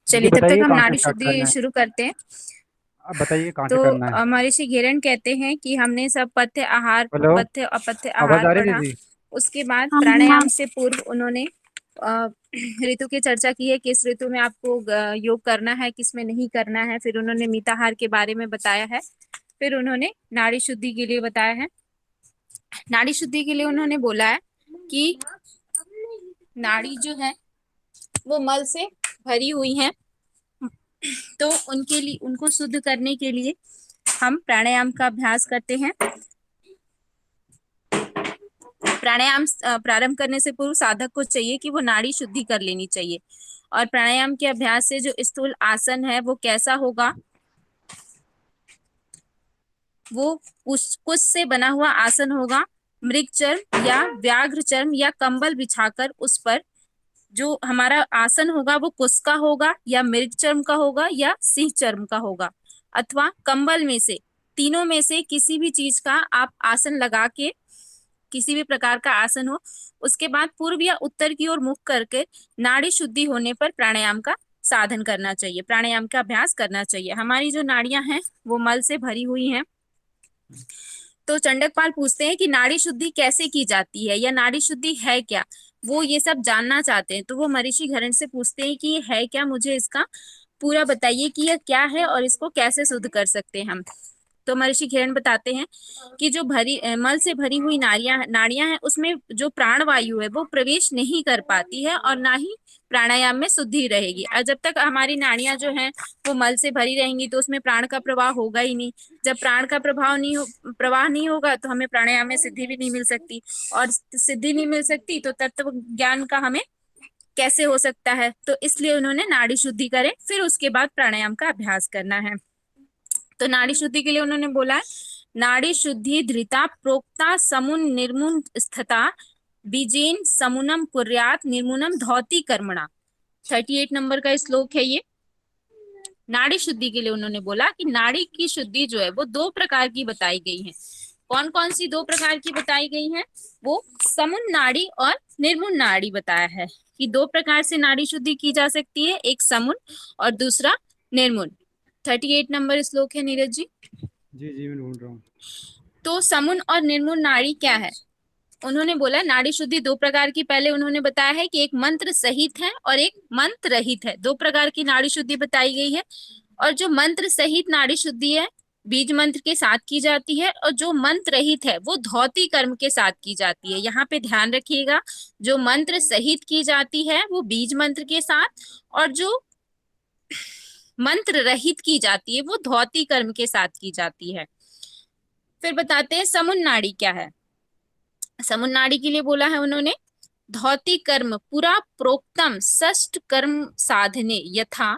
जी चलिए तब तक बताइए हम कहाँ से नाड़ी स्टार्ट शुद्धि करना है। शुरू करते हैं। अब बताइए कहाँ से तो करना है। महर्षि घेरन कहते हैं कि हमने सब हेलो। पथ्य अपथ्य आवाज आहार आ रही है पढ़ा। दीदी। उसके बाद हाँ हाँ। प्राणायाम से पूर्व उन्होंने अ, ऋतु की चर्चा की है, किस ऋतु में आपको योग करना है, किस में नहीं करना है। फिर उन्होंने मिताहार के बारे में बताया है। फिर उन्होंने नाड़ी शुद्धि के लिए बताया है। नाड़ी शुद्धि के लिए उन्होंने बोला है कि नाड़ी जो है वो मल से भरी हुई है, तो उनके लिए, उनको शुद्ध करने के लिए हम प्राणायाम का अभ्यास करते हैं। प्राणायाम प्रारंभ करने से पूर्व साधक को चाहिए कि वो नाड़ी शुद्धि कर लेनी चाहिए। और प्राणायाम के अभ्यास से जो स्थूल आसन है वो कैसा होगा, वो कुछ से बना हुआ आसन होगा। मृग चर्म या व्याघ्र चर्म या कंबल बिछाकर उस पर जो हमारा आसन होगा वो कुश का होगा या मृग चर्म का होगा या सिंह चर्म का होगा, अथवा कंबल में से, तीनों में से किसी भी चीज का आप आसन लगा के, किसी भी प्रकार का आसन हो, उसके बाद पूर्व या उत्तर की ओर मुख करके नाड़ी शुद्धि होने पर प्राणायाम का साधन करना चाहिए, प्राणायाम का अभ्यास करना चाहिए। हमारी जो नाड़ियां हैं वो मल से भरी हुई हैं। तो चंडकपाल पूछते हैं कि नाड़ी शुद्धि कैसे की जाती है या नाड़ी शुद्धि है क्या, वो ये सब जानना चाहते हैं। तो वो महर्षि घरण से पूछते हैं कि ये है क्या, मुझे इसका पूरा बताइए कि यह क्या है और इसको कैसे शुद्ध कर सकते हैं हम। तो महर्षि घिरण बताते हैं कि जो मल से भरी हुई नाड़ियां हैं उसमें जो प्राण वायु है वो प्रवेश नहीं कर पाती है और ना ही प्राणायाम में शुद्धि रहेगी। और जब तक हमारी नाड़ियां जो हैं वो मल से भरी रहेंगी तो उसमें प्राण का प्रवाह होगा ही नहीं। जब प्राण का प्रवाह नहीं होगा तो हमें प्राणायाम में सिद्धि भी नहीं मिल सकती, और सिद्धि नहीं मिल सकती तो तत्व ज्ञान का हमें कैसे हो सकता है। तो इसलिए उन्होंने नाड़ी शुद्धि करें, फिर उसके बाद प्राणायाम का अभ्यास करना है। तो नाड़ी शुद्धि के लिए उन्होंने बोला है, नाड़ी शुद्धि धृता प्रोक्ता समुन निर्मुन स्थिता बीजेन समुनम कुर्यात निर्मुनम धौति कर्मणा। 38 नंबर का श्लोक है ये। नाड़ी शुद्धि के लिए उन्होंने बोला कि नाड़ी की शुद्धि जो है वो दो प्रकार की बताई गई है। कौन कौन सी दो प्रकार की बताई गई है, वो समुन नाड़ी और निर्मुन नाड़ी बताया है कि दो प्रकार से नाड़ी शुद्धि की जा सकती है, एक समुन और दूसरा निर्मुन। 38 नंबर श्लोक है नीरज जी। जी जी मैं ढूंढ रहा हूँ। तो समुन और निर्मुन नाड़ी क्या है, उन्होंने बोला नाड़ी शुद्धि दो प्रकार की, पहले उन्होंने बताया है कि एक मंत्र सहित है और एक मंत्र रहित है। दो प्रकार की नाड़ी शुद्धि बताई गई है। और जो मंत्र सहित नाड़ी शुद्धि है बीज मंत्र के साथ की जाती है, और जो मंत्र रहित है वो धौती कर्म के साथ की जाती है। यहाँ पे ध्यान रखिएगा, जो मंत्र सहित की जाती है वो बीज मंत्र के साथ, और जो मंत्र रहित की जाती है वो धौती कर्म के साथ की जाती है। फिर बताते हैं समुन नाड़ी क्या है। समुन नाड़ी के लिए बोला है उन्होंने, धौति कर्म पुरा प्रोक्तम षष्ठ कर्म साधने यथा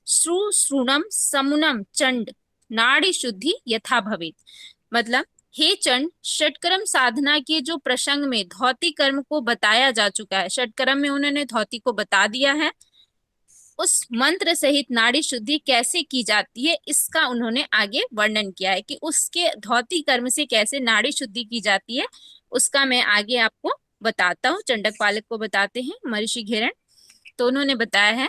श्रुणम समुनम चंड नाड़ी शुद्धि यथा भवेत। मतलब, हे चंड, षटकर्म साधना के जो प्रसंग में धौति कर्म को बताया जा चुका है, षटकर्म में उन्होंने धौति को बता दिया है, उस मंत्र सहित नाड़ी शुद्धि कैसे की जाती है इसका उन्होंने आगे वर्णन किया है कि उसके धौति कर्म से कैसे नाड़ी शुद्धि की जाती है, उसका मैं आगे आपको बताता हूँ। चंडक पालक को बताते हैं महर्षि घेरण। तो उन्होंने बताया है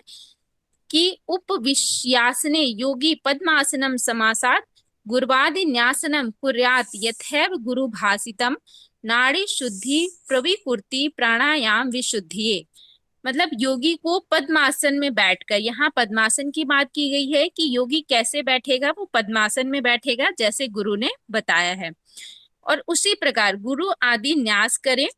कि उपविश्यासने योगी पद्मासनम समासात गुर्वादि न्यासनम कुर्यात यथैव गुरु भासितम नाड़ी शुद्धि प्रविकुर्ति प्राणायाम विशुद्धिये। मतलब योगी को पद्मासन में बैठकर, यहाँ पद्मासन की बात की गई है कि योगी कैसे बैठेगा, वो पद्मासन में बैठेगा जैसे गुरु ने बताया है, और उसी प्रकार गुरु आदि न्यास करे।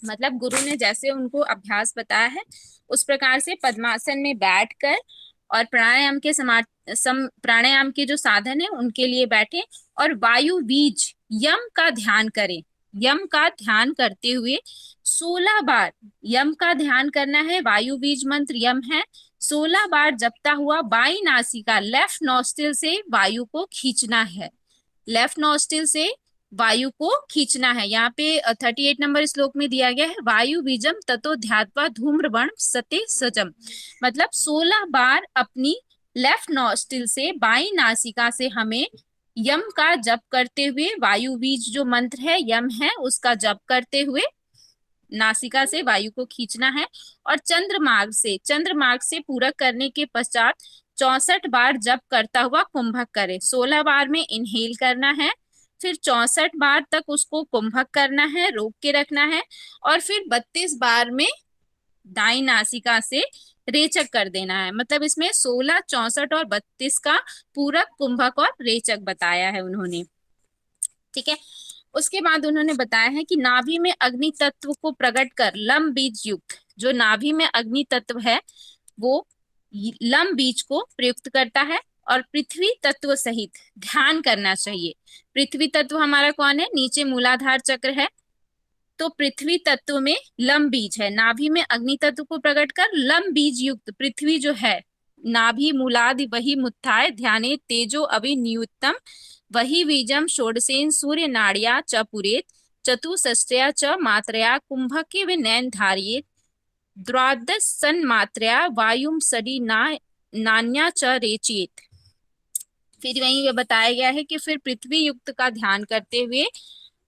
मतलब गुरु ने जैसे उनको अभ्यास बताया है उस प्रकार से पद्मासन में बैठकर, और प्राणायाम के जो साधन है उनके लिए बैठे, और वायु बीज यम का ध्यान करें। यम का ध्यान करते हुए 16 बार यम का ध्यान करना है। वायु बीज मंत्र यम है। 16 बार जपता हुआ बाई नासिका लेफ्ट नॉस्ट्रिल से वायु को खींचना है। लेफ्ट नॉस्ट्रिल से वायु को खींचना है। यहाँ पे 38 नंबर श्लोक में दिया गया है, वायु बीजम ततो ध्यात्वा धूम्रवर्ण सते सजम। मतलब 16 बार अपनी लेफ्ट नॉस्ट्रिल से, बाई नासिका से हमें यम का जप करते हुए, वायु बीज जो मंत्र है यम है उसका जप करते हुए नासिका से वायु को खींचना है और चंद्रमार्ग से पूरक करने के पश्चात 64 बार जप करता हुआ कुंभक करे। 16 बार में इनहेल करना है, फिर 64 बार तक उसको कुंभक करना है, रोक के रखना है, और फिर 32 बार में दाई नासिका से रेचक कर देना है। मतलब इसमें 16, 64 और 32 का पूरक, कुंभक और रेचक बताया है उन्होंने। ठीक है। उसके बाद उन्होंने बताया है कि नाभि में अग्नि तत्व को प्रकट कर लम बीज युक्त, जो नाभि में अग्नि तत्व है वो लम बीज को प्रयुक्त करता है और पृथ्वी तत्व सहित ध्यान करना चाहिए। पृथ्वी तत्व हमारा कौन है? नीचे मूलाधार चक्र है, तो पृथ्वी तत्व में लम बीज है। नाभि में अग्नि तत्व को प्रकट कर लम बीज युक्त पृथ्वी जो है, नाभि मूलादि वही मुत्थाय ध्याने तेजो अभिनियुक्तम वही बीजम षोडशेन सूर्य नाड़िया च पुरेत चतुष्टया च मात्रया कुंभके व नैन धारियेत द्वादश सन मात्रया वायुम सडी नान्या च रेचित। फिर वहीं ये बताया गया है कि फिर पृथ्वी युक्त का ध्यान करते हुए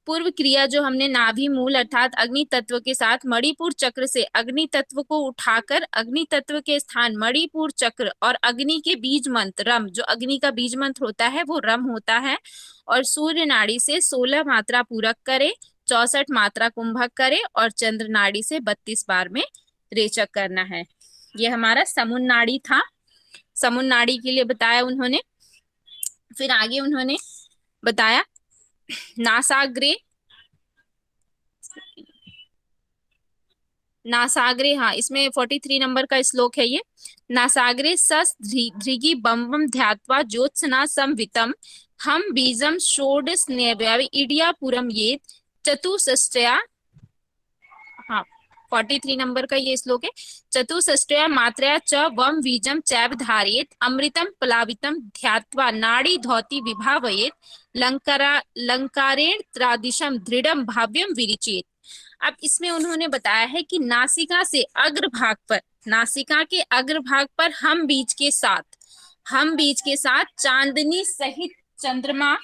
पूर्व क्रिया जो हमने नाभि मूल अर्थात अग्नि तत्व के साथ मणिपुर चक्र से अग्नि तत्व को उठाकर अग्नि तत्व के स्थान मणिपुर चक्र और अग्नि के बीज मंत्र रम, जो अग्नि का बीज मंत्र होता है वो रम होता है, और सूर्य नाड़ी से 16 मात्रा पूरक करे, 64 मात्रा कुंभक करे और चंद्र नाड़ी से 32 बार में रेचक करना है। ये हमारा समुन नाड़ी था। समुन नाड़ी के लिए बताया उन्होंने। फिर आगे उन्होंने बताया नासाग्रे, नासाग्रे, हाँ इसमें 43 नंबर का श्लोक है ये। नासाग्रे सस धृगी बम बम ध्यात्वा ज्योत्सना संवितम हम बीजम षोडश इडियापुरम ये चतुष्टया, हाँ 43 नंबर का ये श्लोक है। चतुष्टया मात्रया च वम बीजम चैव धारयेत अमृतम प्लावितम ध्यात्वा नाड़ी धौति विभावयेत लंकारेण त्रादिशम दृढ़म भाव्यम विरिचेत। अब इसमें उन्होंने बताया है कि नासिका से अग्रभाग पर, नासिका के अग्रभाग पर हम बीज के साथ चांदनी सहित चंद्रमा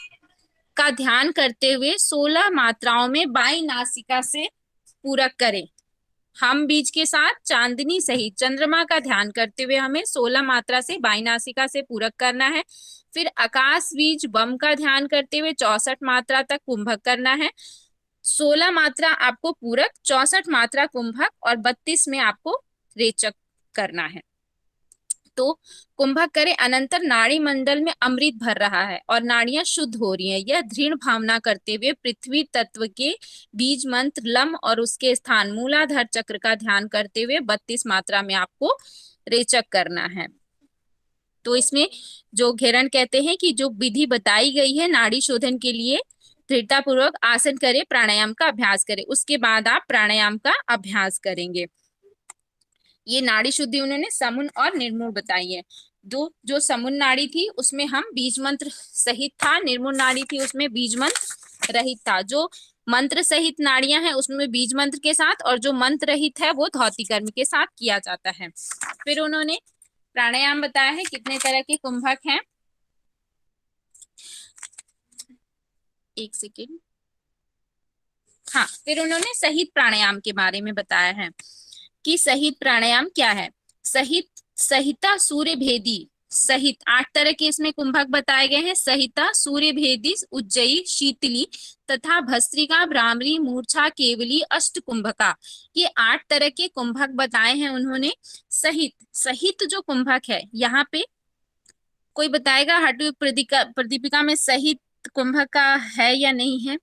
का ध्यान करते हुए 16 मात्राओं में बाई नासिका से पूरक करें। हम बीज के साथ चांदनी सहित चंद्रमा का ध्यान करते हुए हमें 16 मात्रा से बाई नासिका से पूरक करना है। फिर आकाश बीज बम का ध्यान करते हुए 64 मात्रा तक कुंभक करना है। 16 मात्रा आपको पूरक, 64 मात्रा कुंभक और 32 में आपको रेचक करना है। तो कुंभक करे अनंतर नाड़ी मंडल में अमृत भर रहा है और नाड़ियां शुद्ध हो रही हैं, यह दृढ़ भावना करते हुए पृथ्वी तत्व के बीज मंत्र लम और उसके स्थान मूलाधार चक्र का ध्यान करते हुए 32 मात्रा में आपको रेचक करना है। तो इसमें जो घेरन कहते हैं कि जो विधि बताई गई है नाड़ी शोधन के लिए, दृढ़ता पूर्वक आसन करे, प्राणायाम का अभ्यास करे, उसके बाद आप प्राणायाम का अभ्यास करेंगे। ये नाड़ी शुद्धि उन्होंने समुन और निर्मूल बताई है। जो समुन नाड़ी थी उसमें हम बीज मंत्र सहित था, निर्मूल नाड़ी थी उसमें बीज मंत्र रहित था। जो मंत्र सहित नाड़ियां हैं उसमें बीज मंत्र के साथ, और जो मंत्र रहित है वो धौती कर्म के साथ किया जाता है। फिर उन्होंने प्राणायाम बताया है कितने तरह के कुंभक हैं। एक सेकेंड, हाँ फिर उन्होंने सहित प्राणायाम के बारे में बताया है कि सहित प्राणायाम क्या है। सहिता सूर्य भेदी सहित 8 तरह के इसमें कुंभक बताए गए हैं। सहिता सूर्य भेदी उज्जयी शीतली तथा भस्त्रिका भ्रामरी मूर्छा केवली अष्ट कुंभका, ये 8 तरह के कुंभक बताए हैं उन्होंने। सहित जो कुंभक है यहाँ पे कोई बताएगा हठ प्रदीपिका में सहित कुंभक का है या नहीं है?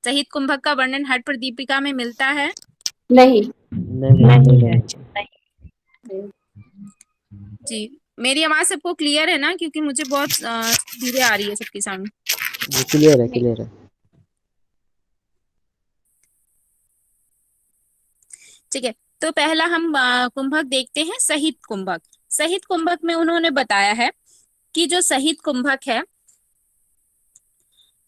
सहित कुंभक का वर्णन हठ प्रदीपिका में मिलता है? नहीं नहीं है जी। मेरी आवाज सबको क्लियर है ना? क्योंकि मुझे बहुत धीरे आ रही है सबकी साउंड। क्लियर है। ठीक है, तो पहला हम कुंभक देखते हैं, सहित कुंभक। सहित कुंभक में उन्होंने बताया है कि जो सहित कुंभक है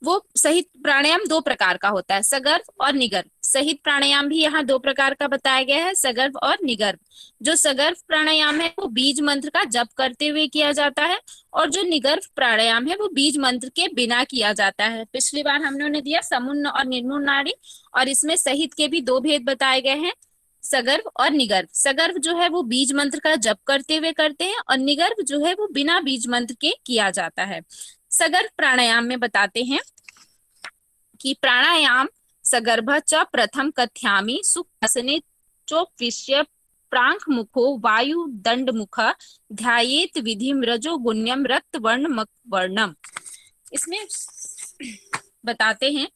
वो सहित प्राणायाम दो प्रकार का होता है, सगर्भ और निगर्भ। सहित प्राणायाम भी यहाँ दो प्रकार का बताया गया है, सगर्भ और निगर्भ। जो सगर्भ प्राणायाम है वो बीज मंत्र का जप करते हुए किया जाता है, और जो निगर्भ प्राणायाम है वो बीज मंत्र के बिना किया जाता है। पिछली बार हमने दिया समुन्न और निर्मुन्न नाड़ी, और इसमें सहित के भी दो भेद बताए गए हैं, सगर्भ और निगर्भ। सगर्भ जो है वो बीज मंत्र का जप करते हुए करते हैं, और निगर्भ जो है वो बिना बीज मंत्र के किया जाता है। सगर्भ प्राणायाम में बताते हैं कि प्राणायाम सगर्भ च प्रथम कथ्यामि सुखासने चोपविश्य प्रांक मुखो वायु दंड मुख ध्यायेत विधिम रजो गुण्यम रक्त वर्ण वर्णम। इसमें बताते हैं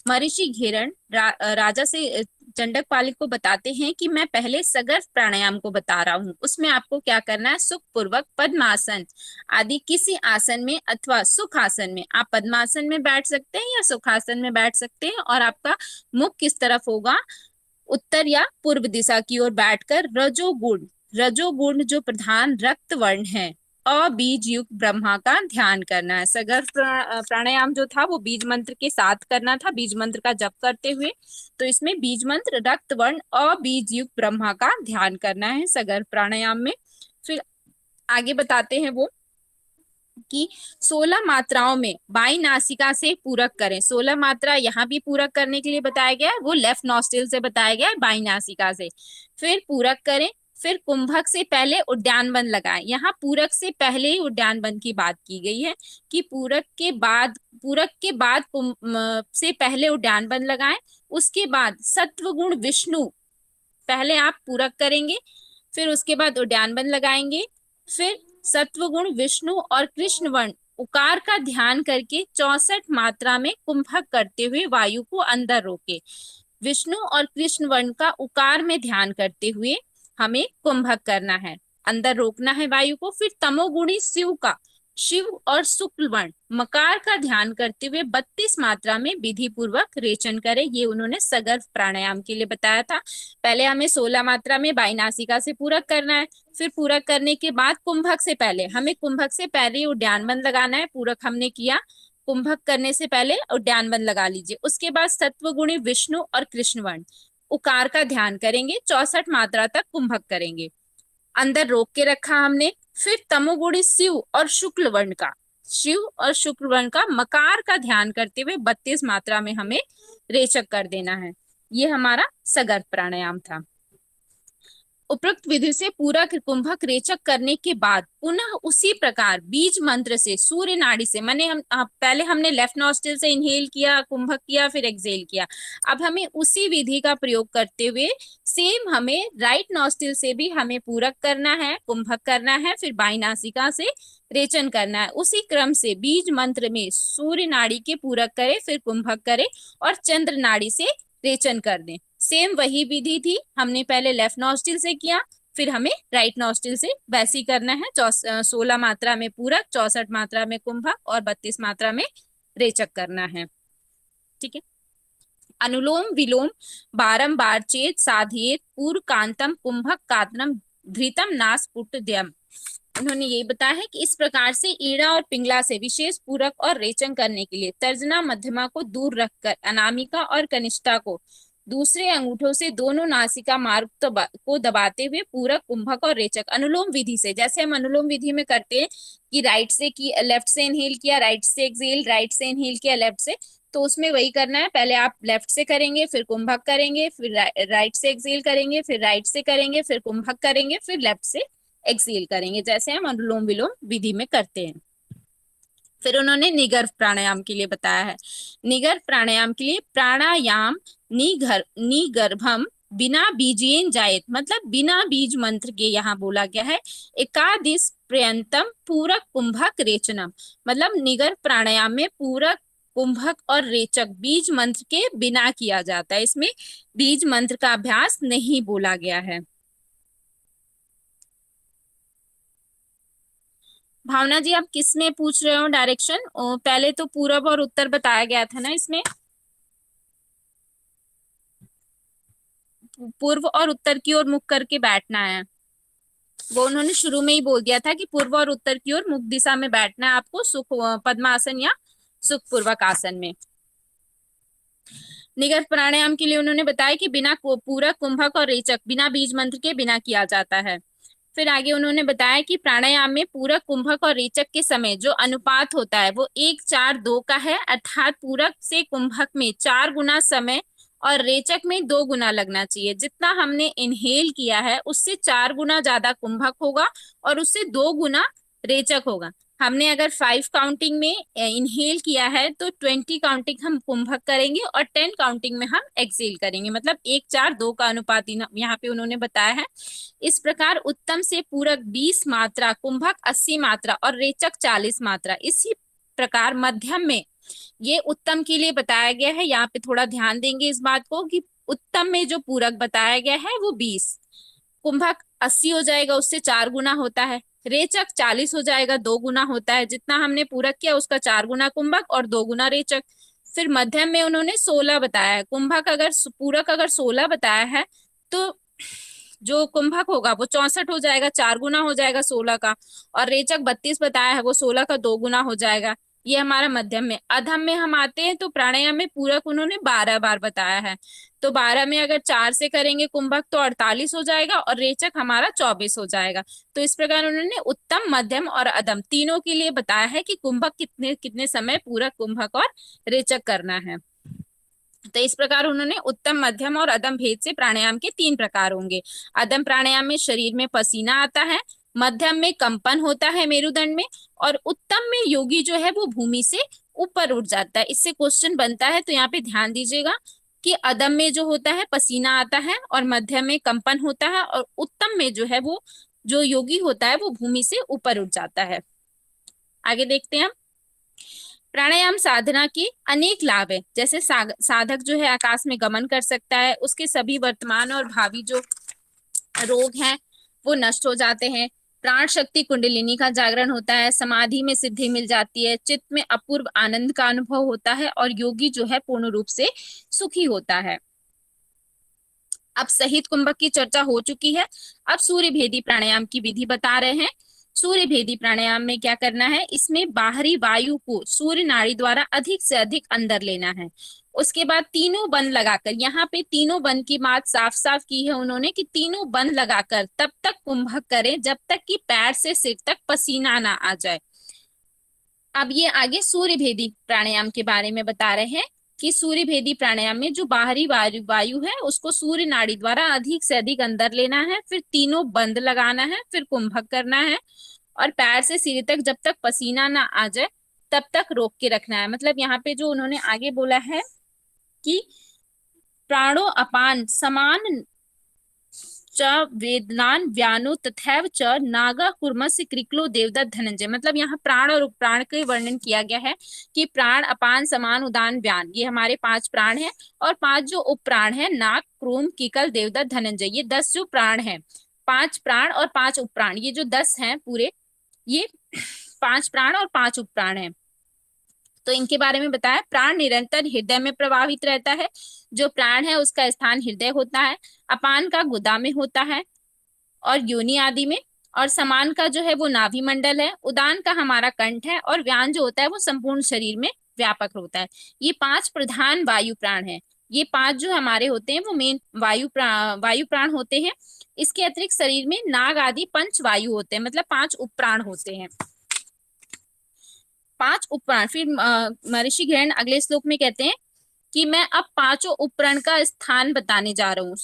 महर्षि घेरण राजा से चंडक पालिक को बताते हैं कि मैं पहले सगर्भ प्राणायाम को बता रहा हूँ। उसमें आपको क्या करना है, सुख पूर्वक पद्मासन आदि किसी आसन में अथवा सुखासन में, आप पद्मासन में बैठ सकते हैं या सुखासन में बैठ सकते हैं, और आपका मुख किस तरफ होगा, उत्तर या पूर्व दिशा की ओर बैठकर रजोगुण जो प्रधान रक्त वर्ण है अबीज युक्त ब्रह्मा का ध्यान करना है। सगर्भ प्राणायाम जो था वो बीज मंत्र के साथ करना था, बीज मंत्र का जप करते हुए। तो इसमें बीज मंत्र रक्त वर्ण अबीज युक्त ब्रह्मा का ध्यान करना है सगर्भ प्राणायाम में। फिर आगे बताते हैं वो कि 16 मात्राओं में बाई नासिका से पूरक करें। 16 मात्रा यहाँ भी पूरक करने के लिए बताया गया है, वो लेफ्ट नॉस्ट्रिल से बताया गया है, बाई नासिका से। फिर पूरक करें, फिर कुंभक से पहले उद्यान बंद लगाएं। यहाँ पूरक से पहले ही उद्यान बंद की बात की गई है कि पूरक के बाद से पहले उद्यान बंद लगाएं। उसके बाद सत्वगुण विष्णु पहले आप पूरक करेंगे, फिर उसके बाद उद्यान बंद लगाएंगे, फिर सत्वगुण विष्णु और कृष्ण वर्ण उकार का ध्यान करके 64 मात्रा में कुंभक करते हुए वायु को अंदर रोके। विष्णु और कृष्ण वर्ण का उकार में ध्यान करते हुए हमें कुंभक करना है, अंदर रोकना है वायु को। फिर तमोगुणी शिव और शुक्ल वर्ण मकार का ध्यान करते हुए 32 मात्रा में विधि पूर्वक रेचन करें। ये उन्होंने सगर्भ प्राणायाम के लिए बताया था। पहले हमें 16 मात्रा में बाई नासिका से पूरक करना है, फिर पूरक करने के बाद कुंभक से पहले उद्यान बंद लगाना है। पूरक हमने किया, कुंभक करने से पहले उद्यान बंद लगा लीजिए। उसके बाद सत्वगुणी विष्णु और कृष्ण वर्ण उकार का ध्यान करेंगे, 64 मात्रा तक कुंभक करेंगे, अंदर रोक के रखा हमने। फिर तमोगुणी शिव और शुक्ल वर्ण का मकार का ध्यान करते हुए 32 मात्रा में हमें रेचक कर देना है। ये हमारा सगर्भ प्राणायाम था। उपरोक्त विधि से पूरा कुंभक रेचक करने के बाद पुनः उसी प्रकार बीज मंत्र से सूर्य नाड़ी से, माने पहले हमने लेफ्ट नॉस्ट्रिल से इनहेल किया, कुंभक किया, फिर एक्सहेल किया। अब हमें उसी विधि का प्रयोग करते हुए सेम हमें राइट नॉस्ट्रिल से भी हमें पूरक करना है, कुंभक करना है, फिर बाई नासिका से रेचन करना है। उसी क्रम से बीज मंत्र में सूर्य नाड़ी के पूरक करे, फिर कुंभक करे और चंद्र नाड़ी से रेचन कर दें। सेम वही विधि थी, हमने पहले लेफ्ट नॉस्ट्रिल से किया, फिर हमें राइट नॉस्ट्रिल से वैसी करना है। 16 मात्रा में पूरक, 64 मात्रा में कुंभक और 32 मात्रा में रेचक करना है। ठीक है। अनुलोम विलोम बारंबार चेत साधित पूर्व कांतम कुंभक कातनम धृतम नासपुटद्यम। उन्होंने ये बताया है कि इस प्रकार से ईड़ा और पिंगला से विशेष पूरक और रेचन करने के लिए तर्जना मध्यमा को दूर रखकर अनामिका और कनिष्ठा को दूसरे अंगूठों से दोनों नासिका मार्ग को दबाते हुए पूरक, कुंभक और रेचक अनुलोम विधि से, जैसे हम अनुलोम विधि में करते हैं कि लेफ्ट से इनहेल किया, राइट से एक्सहेल, राइट से इनहेल किया, लेफ्ट से, तो उसमें वही करना है। पहले आप लेफ्ट से करेंगे, फिर कुंभक करेंगे, फिर राइट से एक्सहेल करेंगे, फिर राइट से करेंगे, फिर कुंभक करेंगे, फिर लेफ्ट से एक्सहेल करेंगे, जैसे हम अनुलोम विलोम विधि में करते हैं। फिर उन्होंने निगर्भ प्राणायाम के लिए बताया है। निगर्भ प्राणायाम के लिए प्राणायाम निगर्भम बिना बीजेन जायत, मतलब बिना बीज मंत्र के यहाँ बोला गया है। एकादिश पर्यंतम पूरक कुंभक रेचनम, मतलब निगर्भ प्राणायाम में पूरक, कुंभक और रेचक बीज मंत्र के बिना किया जाता है। इसमें बीज मंत्र का अभ्यास नहीं बोला गया है। भावना जी, आप किस में पूछ रहे हो डायरेक्शन? पहले तो पूरब और उत्तर बताया गया था ना, इसमें पूर्व और उत्तर की ओर मुख करके बैठना है। वो उन्होंने शुरू में ही बोल दिया था कि पूर्व और उत्तर की ओर मुख दिशा में बैठना है आपको, सुख पद्मासन या सुखपूर्वक आसन में। निगर्त प्राणायाम के लिए उन्होंने बताया कि बिना पूरक, कुंभक और रेचक, बिना बीज मंत्र के बिना किया जाता है। फिर आगे उन्होंने बताया कि प्राणायाम में पूरक, कुंभक और रेचक के समय जो अनुपात होता है वो 1:4:2 का है, अर्थात पूरक से कुंभक में 4 गुना समय और रेचक में 2 गुना लगना चाहिए। जितना हमने इनहेल किया है उससे 4 गुना ज्यादा कुंभक होगा और उससे 2 गुना रेचक होगा। हमने अगर 5 काउंटिंग में इनहेल किया है तो 20 काउंटिंग हम कुंभक करेंगे और 10 काउंटिंग में हम एक्सेल करेंगे, मतलब 1:4:2 का अनुपात यहाँ पे उन्होंने बताया है। इस प्रकार उत्तम से पूरक 20 मात्रा, कुंभक 80 मात्रा और रेचक 40 मात्रा। इसी प्रकार मध्यम में, ये उत्तम के लिए बताया गया है, यहाँ पे थोड़ा ध्यान देंगे इस बात को कि उत्तम में जो पूरक बताया गया है वो 20, कुंभक 80 हो जाएगा, उससे 4 गुना होता है, रेचक 40 हो जाएगा, 2 गुना होता है। जितना हमने पूरक किया उसका 4 गुना कुंभक और 2 गुना रेचक। फिर मध्यम में उन्होंने 16 बताया है। कुंभक अगर पूरक अगर 16 बताया है तो जो कुंभक होगा वो 64 हो जाएगा, 4 गुना हो जाएगा 16 का, और रेचक 32 बताया है वो 16 का 2 गुना हो जाएगा। ये हमारा मध्यम में। अधम में हम आते हैं तो प्राणायाम में पूरक उन्होंने 12 बार बताया है, तो 12 में अगर 4 से करेंगे कुंभक तो 48 हो जाएगा और रेचक हमारा 24 हो जाएगा। तो इस प्रकार उन्होंने उत्तम, मध्यम और अधम तीनों के लिए बताया है कि कुंभक कितने कितने समय पूरक, कुंभक और रेचक करना है। तो इस प्रकार उन्होंने उत्तम, मध्यम और अदम भेद से प्राणायाम के 3 प्रकार होंगे। अदम प्राणायाम में शरीर में पसीना आता है, मध्यम में कंपन होता है मेरुदंड में, और उत्तम में योगी जो है वो भूमि से ऊपर उठ जाता है। इससे क्वेश्चन बनता है, तो यहाँ पे ध्यान दीजिएगा कि अदम में जो होता है पसीना आता है और मध्यम में कंपन होता है और उत्तम में जो है वो जो योगी होता है वो भूमि से ऊपर उठ जाता है। आगे देखते हैं हम। प्राणायाम साधना के अनेक लाभ है, जैसे साधक जो है आकाश में गमन कर सकता है, उसके सभी वर्तमान और भावी जो रोग हैं वो नष्ट हो जाते हैं, प्राण शक्ति कुंडलिनी का जागरण होता है, समाधि में सिद्धि मिल जाती है, चित्त में अपूर्व आनंद का अनुभव होता है और योगी जो है पूर्ण रूप से सुखी होता है। अब सहित कुंभक की चर्चा हो चुकी है, अब सूर्य भेदी प्राणायाम की विधि बता रहे हैं। सूर्य भेदी प्राणायाम में क्या करना है, इसमें बाहरी वायु को सूर्य नाड़ी द्वारा अधिक से अधिक अंदर लेना है। उसके बाद तीनों बंद लगाकर, यहाँ पे तीनों बंद की बात साफ साफ की है उन्होंने कि तीनों बंद लगाकर तब तक कुंभक करें जब तक कि पैर से सिर तक पसीना ना आ जाए। अब ये आगे सूर्य भेदी प्राणायाम के बारे में बता रहे हैं कि सूर्य भेदी प्राणायाम में जो बाहरी वायु है उसको सूर्य नाड़ी द्वारा अधिक से अधिक अंदर लेना है, फिर तीनों बंद लगाना है, फिर कुंभक करना है और पैर से सिर तक जब तक पसीना ना आ जाए तब तक रोक के रखना है। मतलब यहाँ पे जो उन्होंने आगे बोला है कि प्राणो अपान समान च वेदनान व्यानो तथैव च नागा कुर्मस्य कृकलो देवदत्त धनंजय। मतलब यहाँ प्राण और उपप्राण के वर्णन किया गया है कि प्राण, अपान, समान, उदान, व्यान, ये हमारे 5 प्राण हैं, और 5 जो उपप्राण है नाग, क्रूम, किकल, देवदत्त, धनंजय, ये 10 जो प्राण हैं, 5 प्राण और 5 उपप्राण, ये जो 10 हैं पूरे, ये 5 प्राण और 5 उपप्राण हैं। तो इनके बारे में बताया। प्राण निरंतर हृदय में प्रवाहित रहता है, जो प्राण है उसका स्थान हृदय होता है, अपान का गुदा में होता है और योनि आदि में, और समान का जो है वो नाभि मंडल है, उदान का हमारा कंठ है, और व्यान जो होता है वो संपूर्ण शरीर में व्यापक होता है। ये 5 प्रधान वायु प्राण है। ये 5 जो हमारे होते हैं वो मेन वायु प्राण होते हैं। इसके अतिरिक्त शरीर में नाग आदि पंच वायु होते हैं, मतलब 5 उपप्राण होते हैं। 5 उपप्राण। फिर महर्षि घृण अगले श्लोक में कहते हैं कि मैं अब 5 उपप्राण का स्थान बताने जा रहा हूँ।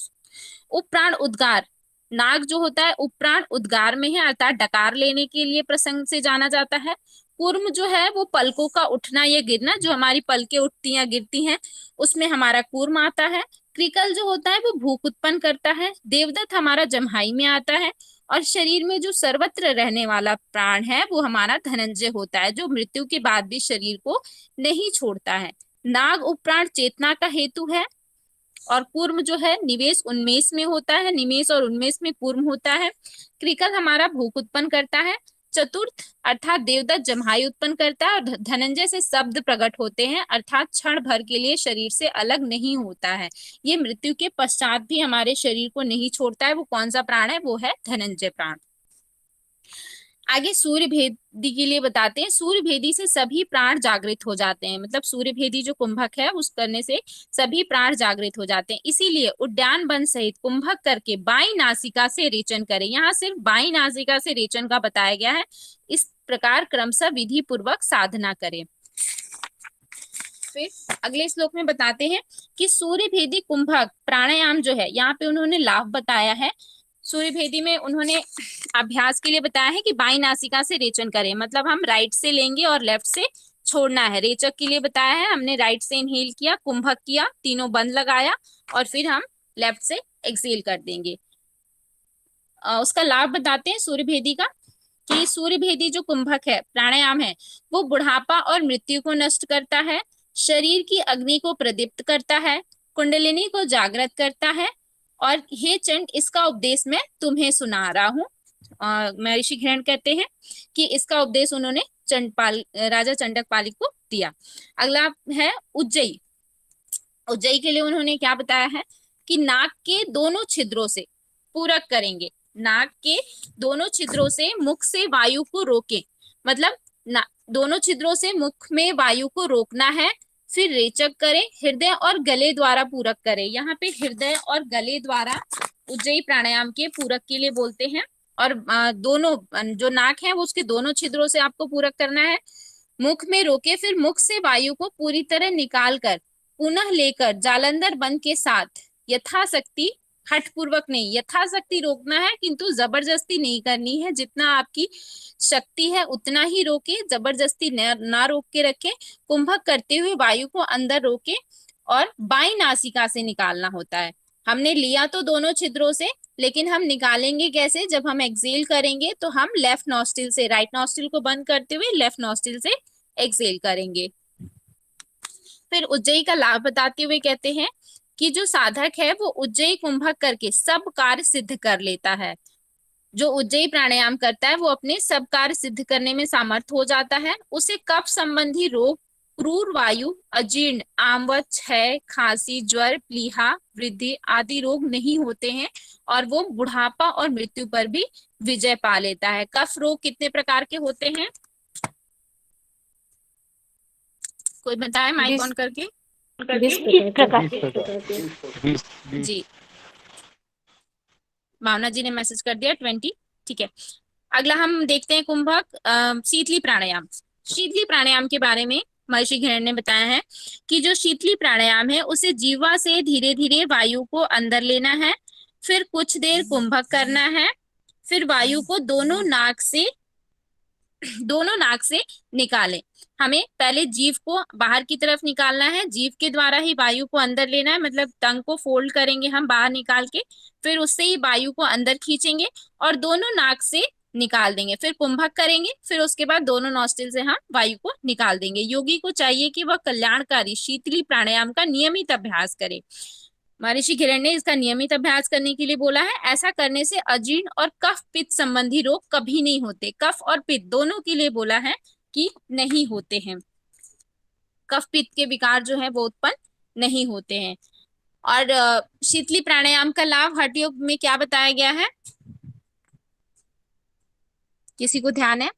उपप्राण उद्गार, नाग जो होता है उपप्राण उद्गार में है, अर्थात डकार लेने के लिए प्रसंग से जाना जाता है। कूर्म जो है वो पलकों का उठना या गिरना, जो हमारी पलकें उठती या गिरती हैं उसमें हमारा कूर्म आता है। क्रिकल जो होता है वो भूख उत्पन्न करता है। देवदत्त हमारा जम्हाई में आता है, और शरीर में जो सर्वत्र रहने वाला प्राण है वो हमारा धनंजय होता है, जो मृत्यु के बाद भी शरीर को नहीं छोड़ता है। नाग उपप्राण चेतना का हेतु है, और कूर्म जो है निवेश उन्मेष में होता है, निमेश और उन्मेष में कूर्म होता है। क्रिकल हमारा भूख उत्पन्न करता है। चतुर्थ अर्थात देवदत्त जम्हाई उत्पन्न करता है, और धनंजय से शब्द प्रकट होते हैं, अर्थात क्षण भर के लिए शरीर से अलग नहीं होता है। ये मृत्यु के पश्चात भी हमारे शरीर को नहीं छोड़ता है। वो कौन सा प्राण है, वो है धनंजय प्राण। आगे सूर्य भेदी के लिए बताते हैं। सूर्य भेदी से सभी प्राण जागृत हो जाते हैं, मतलब सूर्य भेदी जो कुंभक है उस करने से सभी प्राण जागृत हो जाते हैं। इसीलिए उद्यान वन सहित कुंभक करके बाई नासिका से रेचन करें। यहाँ सिर्फ बाई नासिका से रेचन का बताया गया है। इस प्रकार क्रमशः विधि पूर्वक साधना करें। फिर अगले श्लोक में बताते हैं कि सूर्य भेदी कुंभक प्राणायाम जो है, यहाँ पे उन्होंने लाभ बताया है। सूर्य भेदी में उन्होंने अभ्यास के लिए बताया है कि बाई नासिका से रेचन करें, मतलब हम राइट से लेंगे और लेफ्ट से छोड़ना है। रेचक के लिए बताया है, हमने राइट से इनहेल किया, कुंभक किया, तीनों बंद लगाया और फिर हम लेफ्ट से एक्सेल कर देंगे। उसका लाभ बताते हैं सूर्य भेदी का, कि सूर्य भेदी जो कुंभक है प्राणायाम है वो बुढ़ापा और मृत्यु को नष्ट करता है, शरीर की अग्नि को प्रदीप्त करता है, कुंडलिनी को जागृत करता है। और हे चंड, इसका उपदेश मैं तुम्हें सुना रहा हूँ। महर्षि घृण कहते हैं कि इसका उपदेश उन्होंने चंडपाल राजा चंडकपाली को दिया। अगला है उज्जयी। उज्जयी के लिए उन्होंने क्या बताया है कि नाक के दोनों छिद्रों से पूरक करेंगे। नाक के दोनों छिद्रों से मुख से वायु को रोकें, मतलब दोनों छिद्रों से मुख में वायु को रोकना है। फिर रेचक करें, हृदय और गले द्वारा पूरक करें। यहाँ पे हृदय और गले द्वारा उज्जयी प्राणायाम के पूरक के लिए बोलते हैं। और दोनों जो नाक है वो उसके दोनों छिद्रों से आपको पूरक करना है। मुख में रोके, फिर मुख से वायु को पूरी तरह निकाल कर पुनः लेकर जालंधर बंद के साथ यथाशक्ति, हठ पूर्वक नहीं, यथाशक्ति रोकना है, किंतु जबरदस्ती नहीं करनी है। जितना आपकी शक्ति है उतना ही रोके, जबरदस्ती ना रोक के रखे। कुंभक करते हुए वायु को अंदर रोके और बाई नासिका से निकालना होता है। हमने लिया तो दोनों छिद्रों से, लेकिन हम निकालेंगे कैसे? जब हम एक्सेल करेंगे तो हम लेफ्ट नॉस्ट्रिल से, राइट नॉस्ट्रिल को बंद करते हुए लेफ्ट नॉस्ट्रिल से एक्सेल करेंगे। फिर उज्जयी का लाभ बताते हुए कहते हैं कि जो साधक है वो उज्जयी कुंभक करके सब कार्य सिद्ध कर लेता है। जो उज्जयी प्राणायाम करता है वो अपने सब कार्य सिद्ध करने में सामर्थ हो जाता है। उसे कफ संबंधी रोग, क्रूर वायु, अजीर्ण, आमवत, क्षय, खांसी, ज्वर, प्लीहा, वृद्धि आदि रोग नहीं होते हैं और वो बुढ़ापा और मृत्यु पर भी विजय पा लेता है। कफ रोग कितने प्रकार के होते हैं? कोई बताए माइक ऑन करके? 20 प्रकार जी, भावना जी ने मैसेज कर दिया 20। ठीक है, अगला हम देखते हैं कुंभक शीतली प्राणायाम। शीतली प्राणायाम के बारे में महर्षि घृण ने बताया है कि जो शीतली प्राणायाम है उसे जीवा से धीरे धीरे वायु को अंदर लेना है, फिर कुछ देर कुंभक करना है, फिर वायु को दोनों नाक से निकालें। हमें पहले जीभ को बाहर की तरफ निकालना है, जीभ के द्वारा ही वायु को अंदर लेना है, मतलब टंग को फोल्ड करेंगे हम बाहर निकाल के, फिर उससे ही वायु को अंदर खींचेंगे और दोनों नाक से निकाल देंगे। फिर कुंभक करेंगे, फिर उसके बाद दोनों नॉस्ट्रिल से हम वायु को निकाल देंगे। योगी को चाहिए कि वह कल्याणकारी शीतली प्राणायाम का नियमित अभ्यास करे। महर्षि घृण ने इसका नियमित अभ्यास करने के लिए बोला है। ऐसा करने से अजीर्ण और कफ पित्त संबंधी रोग कभी नहीं होते। कफ और पित्त दोनों के लिए बोला है कि नहीं होते हैं, कफ पित्त के विकार जो है वो उत्पन्न नहीं होते हैं। और शीतली प्राणायाम का लाभ हठ योग में क्या बताया गया है? किसी को ध्यान है?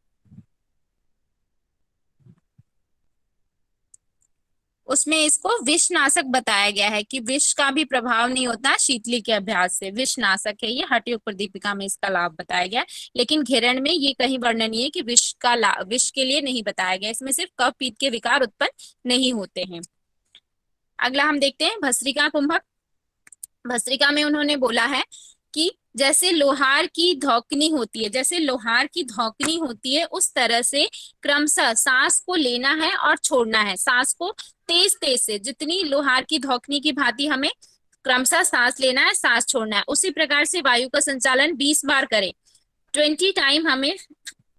उसमें इसको विषनाशक बताया गया है कि विष का भी प्रभाव नहीं होता शीतली के अभ्यास से, विषनाशक है ये। हठ योग प्रदीपिका में इसका लाभ बताया गया है, लेकिन घेरण में ये कहीं वर्णन नहीं है कि विष का लाभ, विष के लिए नहीं बताया गया। इसमें सिर्फ कफ पित्त के विकार उत्पन्न नहीं होते हैं। अगला हम देखते हैं भस्त्रिका कुंभक। भस्त्रिका में उन्होंने बोला है कि जैसे लोहार की धौकनी होती है, जैसे लोहार की धौकनी होती है उस तरह से क्रमशः सांस को लेना है और छोड़ना है। सांस को तेज तेज से, जितनी लोहार की धौकनी की भांति हमें क्रमशः सांस लेना है, सांस छोड़ना है। उसी प्रकार से वायु का संचालन 20 बार करें। 20 टाइम हमें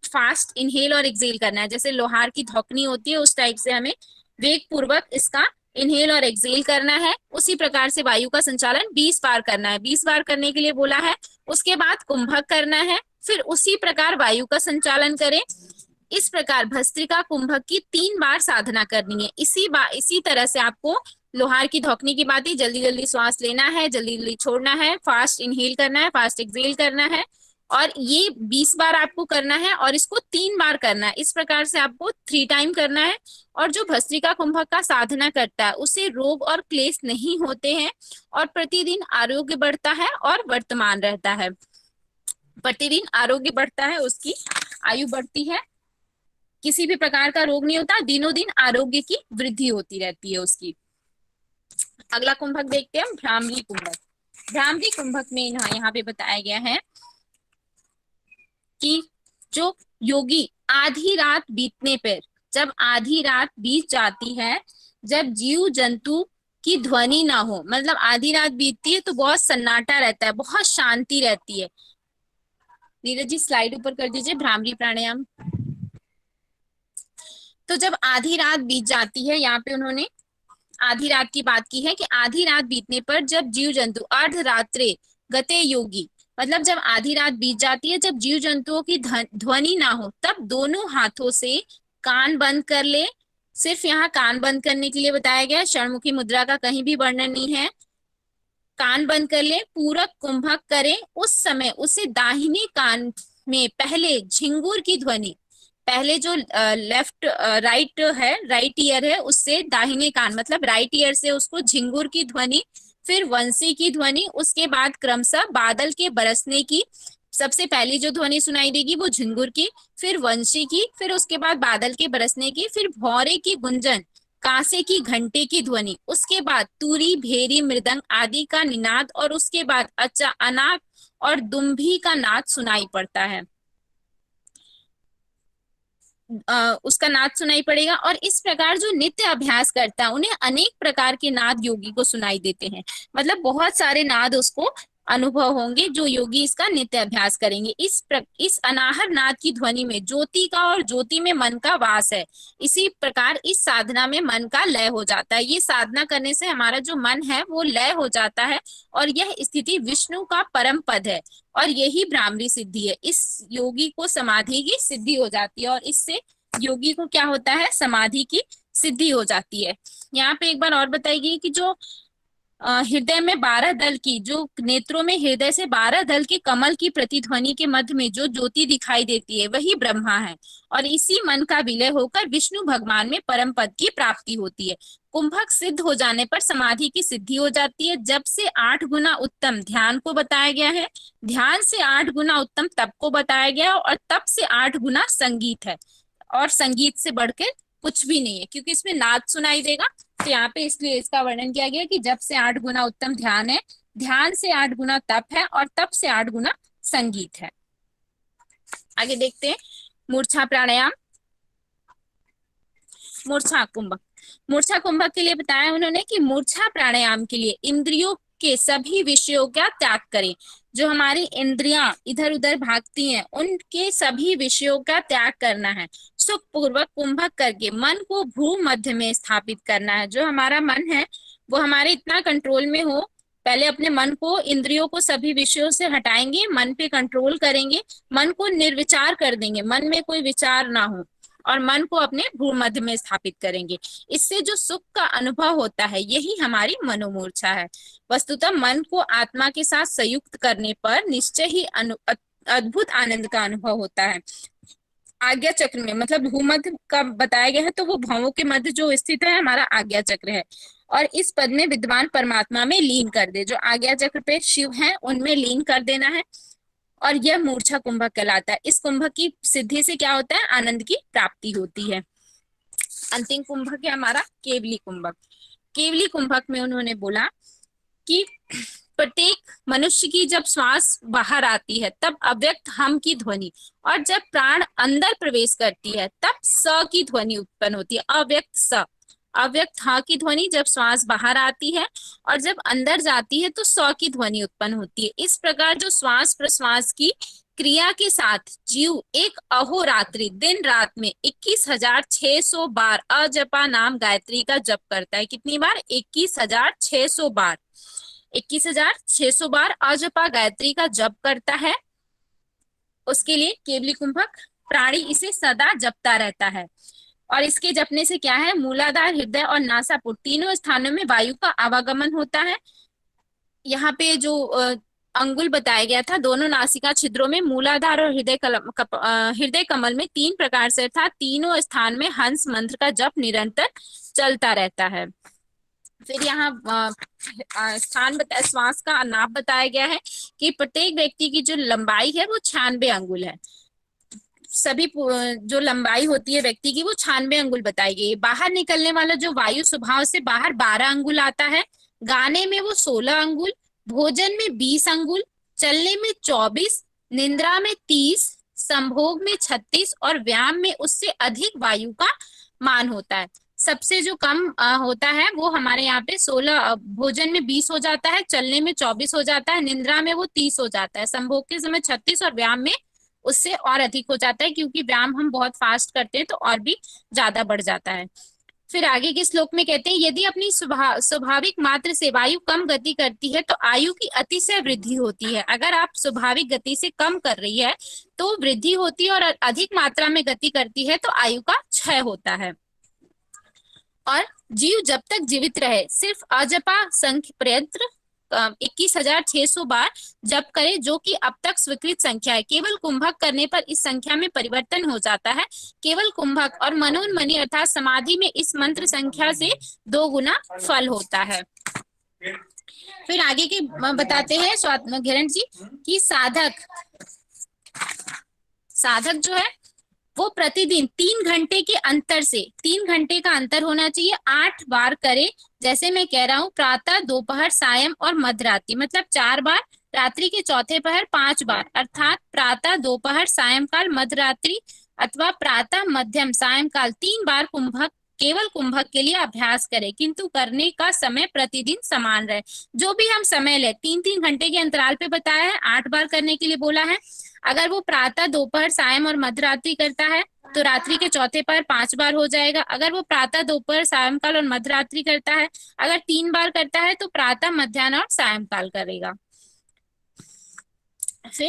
फास्ट इनहेल और एक्सेल करना है। जैसे लोहार की धौकनी होती है उस टाइप से हमें वेग पूर्वक इसका इनहेल और एक्सेल करना है। उसी प्रकार से वायु का संचालन 20 बार करना है। 20 बार करने के लिए बोला है। उसके बाद कुंभक करना है, फिर उसी प्रकार वायु का संचालन करें। इस प्रकार भस्त्रिका कुंभक की 3 बार साधना करनी है। इसी तरह से आपको लोहार की धौकनी की बात ही जल्दी जल्दी श्वास लेना है, जल्दी जल्दी छोड़ना है, फास्ट इनहेल करना है, फास्ट एक्सेल करना है। और ये 20 बार आपको करना है और इसको 3 बार करना है। इस प्रकार से आपको 3 टाइम करना है। और जो भस्त्रिका कुंभक का साधना करता है उसे रोग और क्लेश नहीं होते हैं और प्रतिदिन आरोग्य बढ़ता है और वर्तमान रहता है। प्रतिदिन आरोग्य बढ़ता है, उसकी आयु बढ़ती है, किसी भी प्रकार का रोग नहीं होता, दिनों दिन आरोग्य की वृद्धि होती रहती है उसकी। अगला कुंभक देखते हैं, भ्रामरी कुंभक। भ्रामरी कुंभक में यहाँ पे बताया गया है कि जो योगी आधी रात बीतने पर, जब आधी रात बीत जाती है, जब जीव जंतु की ध्वनि ना हो, मतलब आधी रात बीतती है तो बहुत सन्नाटा रहता है, बहुत शांति रहती है। नीरज जी स्लाइड ऊपर कर दीजिए, भ्रामरी प्राणायाम। तो जब आधी रात बीत जाती है, यहाँ पे उन्होंने आधी रात की बात की है कि आधी रात बीतने पर जब जीव जंतु अर्धरात्रे गते योगी, मतलब जब आधी रात बीत जाती है, जब जीव जंतुओं की ध्वनि ना हो, तब दोनों हाथों से कान बंद कर ले। सिर्फ यहाँ कान बंद करने के लिए बताया गया, षणमुखी मुद्रा का कहीं भी वर्णन नहीं है। कान बंद कर ले, पूरक कुंभक करें, उस समय उसे दाहिने कान में पहले झिंगुर की ध्वनि, पहले जो लेफ्ट राइट है, राइट ईयर है, उससे दाहिने कान मतलब राइट ईयर से उसको झिंगुर की ध्वनि, फिर वंशी की ध्वनि, उसके बाद क्रमशः बादल के बरसने की, सबसे पहली जो ध्वनि सुनाई देगी वो झिंगुर की, फिर वंशी की, फिर उसके बाद बादल के बरसने की, फिर भौरे की गुंजन, कांसे की घंटे की ध्वनि, उसके बाद तुरी भेरी मृदंग आदि का निनाद, और उसके बाद अच्छा अनाक और दुम्भी का नाद सुनाई पड़ता है। उसका नाद सुनाई पड़ेगा। और इस प्रकार जो नित्य अभ्यास करता है उन्हें अनेक प्रकार के नाद योगी को सुनाई देते हैं, मतलब बहुत सारे नाद उसको अनुभव होंगे जो योगी इसका नित्य अभ्यास करेंगे। इस अनाहर नाद की ध्वनि में ज्योति का और ज्योति में मन का वास है। इसी प्रकार इस साधना में मन का लय हो जाता है। ये साधना करने से हमारा जो मन है वो लय हो जाता है और यह स्थिति विष्णु का परम पद है और यही भ्रामरी सिद्धि है। इस योगी को समाधि की सिद्धि हो जाती है और इससे योगी को क्या होता है, समाधि की सिद्धि हो जाती है। यहाँ पे एक बार और बताएगी कि जो हृदय में 12 दल की, जो नेत्रों में हृदय से 12 दल के कमल की प्रतिध्वनि के मध्य में जो ज्योति दिखाई देती है वही ब्रह्मा है और इसी मन का विलय होकर विष्णु भगवान में परम पद की प्राप्ति होती है। कुंभक सिद्ध हो जाने पर समाधि की सिद्धि हो जाती है। जब से 8 गुना उत्तम ध्यान को बताया गया है, ध्यान से 8 गुना उत्तम तप को बताया गया और तप से 8 गुना संगीत है और संगीत से बढ़कर कुछ भी नहीं है क्योंकि इसमें नाद सुनाई देगा। तो यहाँ पे इसलिए इसका वर्णन किया गया कि जब से 8 गुना उत्तम ध्यान है, ध्यान से 8 गुना तप है और तप से 8 गुना संगीत है। आगे देखते हैं मूर्छा प्राणायाम। मूर्छा कुंभक, मूर्छा कुंभक के लिए बताया उन्होंने कि मूर्छा प्राणायाम के लिए इंद्रियों के सभी विषयों का त्याग करें। जो हमारी इंद्रियां इधर उधर भागती हैं उनके सभी विषयों का त्याग करना है। सुख पूर्वक कुंभक करके मन को भ्रू मध्य में स्थापित करना है। जो हमारा मन है वो हमारे इतना कंट्रोल में हो, पहले अपने मन को, इंद्रियों को सभी विषयों से हटाएंगे, मन पे कंट्रोल करेंगे, मन को निर्विचार कर देंगे, मन में कोई विचार ना हो और मन को अपने भूमध्य में स्थापित करेंगे। इससे जो सुख का अनुभव होता है यही हमारी मनोमूर्छा है। वस्तुतः मन को आत्मा के साथ संयुक्त करने पर निश्चय ही अद्भुत आनंद का अनुभव होता है। आज्ञा चक्र में, मतलब भूमध्य का बताया गया है तो वो भावों के मध्य जो स्थित है हमारा आज्ञा चक्र है और इस पद में विद्वान परमात्मा में लीन कर दे। जो आज्ञा चक्र पे शिव है उनमें लीन कर देना है और यह मूर्छा कुंभक कहलाता है। इस कुंभक की सिद्धि से क्या होता है, आनंद की प्राप्ति होती है। अंतिम कुंभक है हमारा केवली कुंभक। केवली कुंभक में उन्होंने बोला कि प्रत्येक मनुष्य की जब श्वास बाहर आती है तब अव्यक्त हम की ध्वनि और जब प्राण अंदर प्रवेश करती है तब स की ध्वनि उत्पन्न होती है। अव्यक्त स, अव्यक्त ह की ध्वनि जब श्वास बाहर आती है और जब अंदर जाती है तो स की ध्वनि उत्पन्न होती है। इस प्रकार जो श्वास प्रश्वास की क्रिया के साथ जीव एक अहोरात्रि दिन रात में 21,600 बार अजपा नाम गायत्री का जप करता है। कितनी बार? 21,600 बार। 21,600 बार अजपा गायत्री का जप करता है। उसके लिए केवली कुंभक प्राणी इसे सदा जपता रहता है और इसके जपने से क्या है, मूलाधार, हृदय और नासापुट तीनों स्थानों में वायु का आवागमन होता है। यहाँ पे जो अंगुल बताया गया था। दोनों नासिका छिद्रों में मूलाधार और हृदय कमल में 3 प्रकार से था। तीनों स्थान में हंस मंत्र का जप निरंतर चलता रहता है। फिर यहाँ श्वास का नाप बताया गया है कि प्रत्येक व्यक्ति की जो लंबाई है वो 96 अंगुल है। सभी जो लंबाई होती है व्यक्ति की वो 96 अंगुल बताई गई है। बाहर निकलने वाला जो वायु स्वभाव से बाहर 12 अंगुल आता है, गाने में वो 16 अंगुल, भोजन में 20 अंगुल, चलने में 24, निद्रा में 30, संभोग में 36 और व्यायाम में उससे अधिक वायु का मान होता है। सबसे जो कम होता है वो हमारे यहाँ पे 16, भोजन में 20 हो जाता है, चलने में 24 हो जाता है, निद्रा में वो 30 हो जाता है, संभोग के समय 36 और व्यायाम में उससे और अधिक हो जाता है, क्योंकि व्यायाम हम बहुत फास्ट करते हैं तो और भी ज्यादा बढ़ जाता है। फिर आगे के श्लोक में कहते हैं, यदि अपनी स्वाभाविक मात्र से वायु कम गति करती है तो आयु की अतिशय वृद्धि होती है। अगर आप स्वाभाविक गति से कम कर रही है तो वृद्धि होती है, और अधिक मात्रा में गति करती है तो आयु का क्षय होता है। और जीव जब तक जीवित रहे सिर्फ अजपा संख्य प्रयत्न 21,600 बार जप करे, जो कि अब तक स्वीकृत संख्या है। केवल कुंभक करने पर इस संख्या में परिवर्तन हो जाता है। केवल कुंभक और मनोन्मनी अर्थात समाधि में इस मंत्र संख्या से 2 गुना फल होता है। फिर आगे के बताते हैं घेरन जी कि साधक जो है वो प्रतिदिन 3 घंटे के अंतर से, 3 घंटे का अंतर होना चाहिए, 8 बार करे। जैसे मैं कह रहा हूँ, प्रातः, दोपहर, सायं और मध्यरात्रि, मतलब 4 बार, रात्रि के चौथे पहर 5 बार, अर्थात प्रातः, दोपहर, सायंकाल, मध्यरात्रि अथवा प्रातः, मध्यम, सायंकाल 3 बार कुंभक, केवल कुंभक के लिए अभ्यास करें, किंतु करने का समय प्रतिदिन समान रहे। जो भी हम समय ले 3-3 घंटे के अंतराल पे बताया है, 8 बार करने के लिए बोला है। अगर वो प्रातः, दोपहर, सायं और मध्यरात्रि करता है तो रात्रि के चौथे पहर 5 बार हो जाएगा। अगर वो प्रातः, दोपहर, सायंकाल और मध्यरात्रि करता है, अगर 3 बार करता है तो प्रातः, मध्याह्न और सायंकाल करेगा।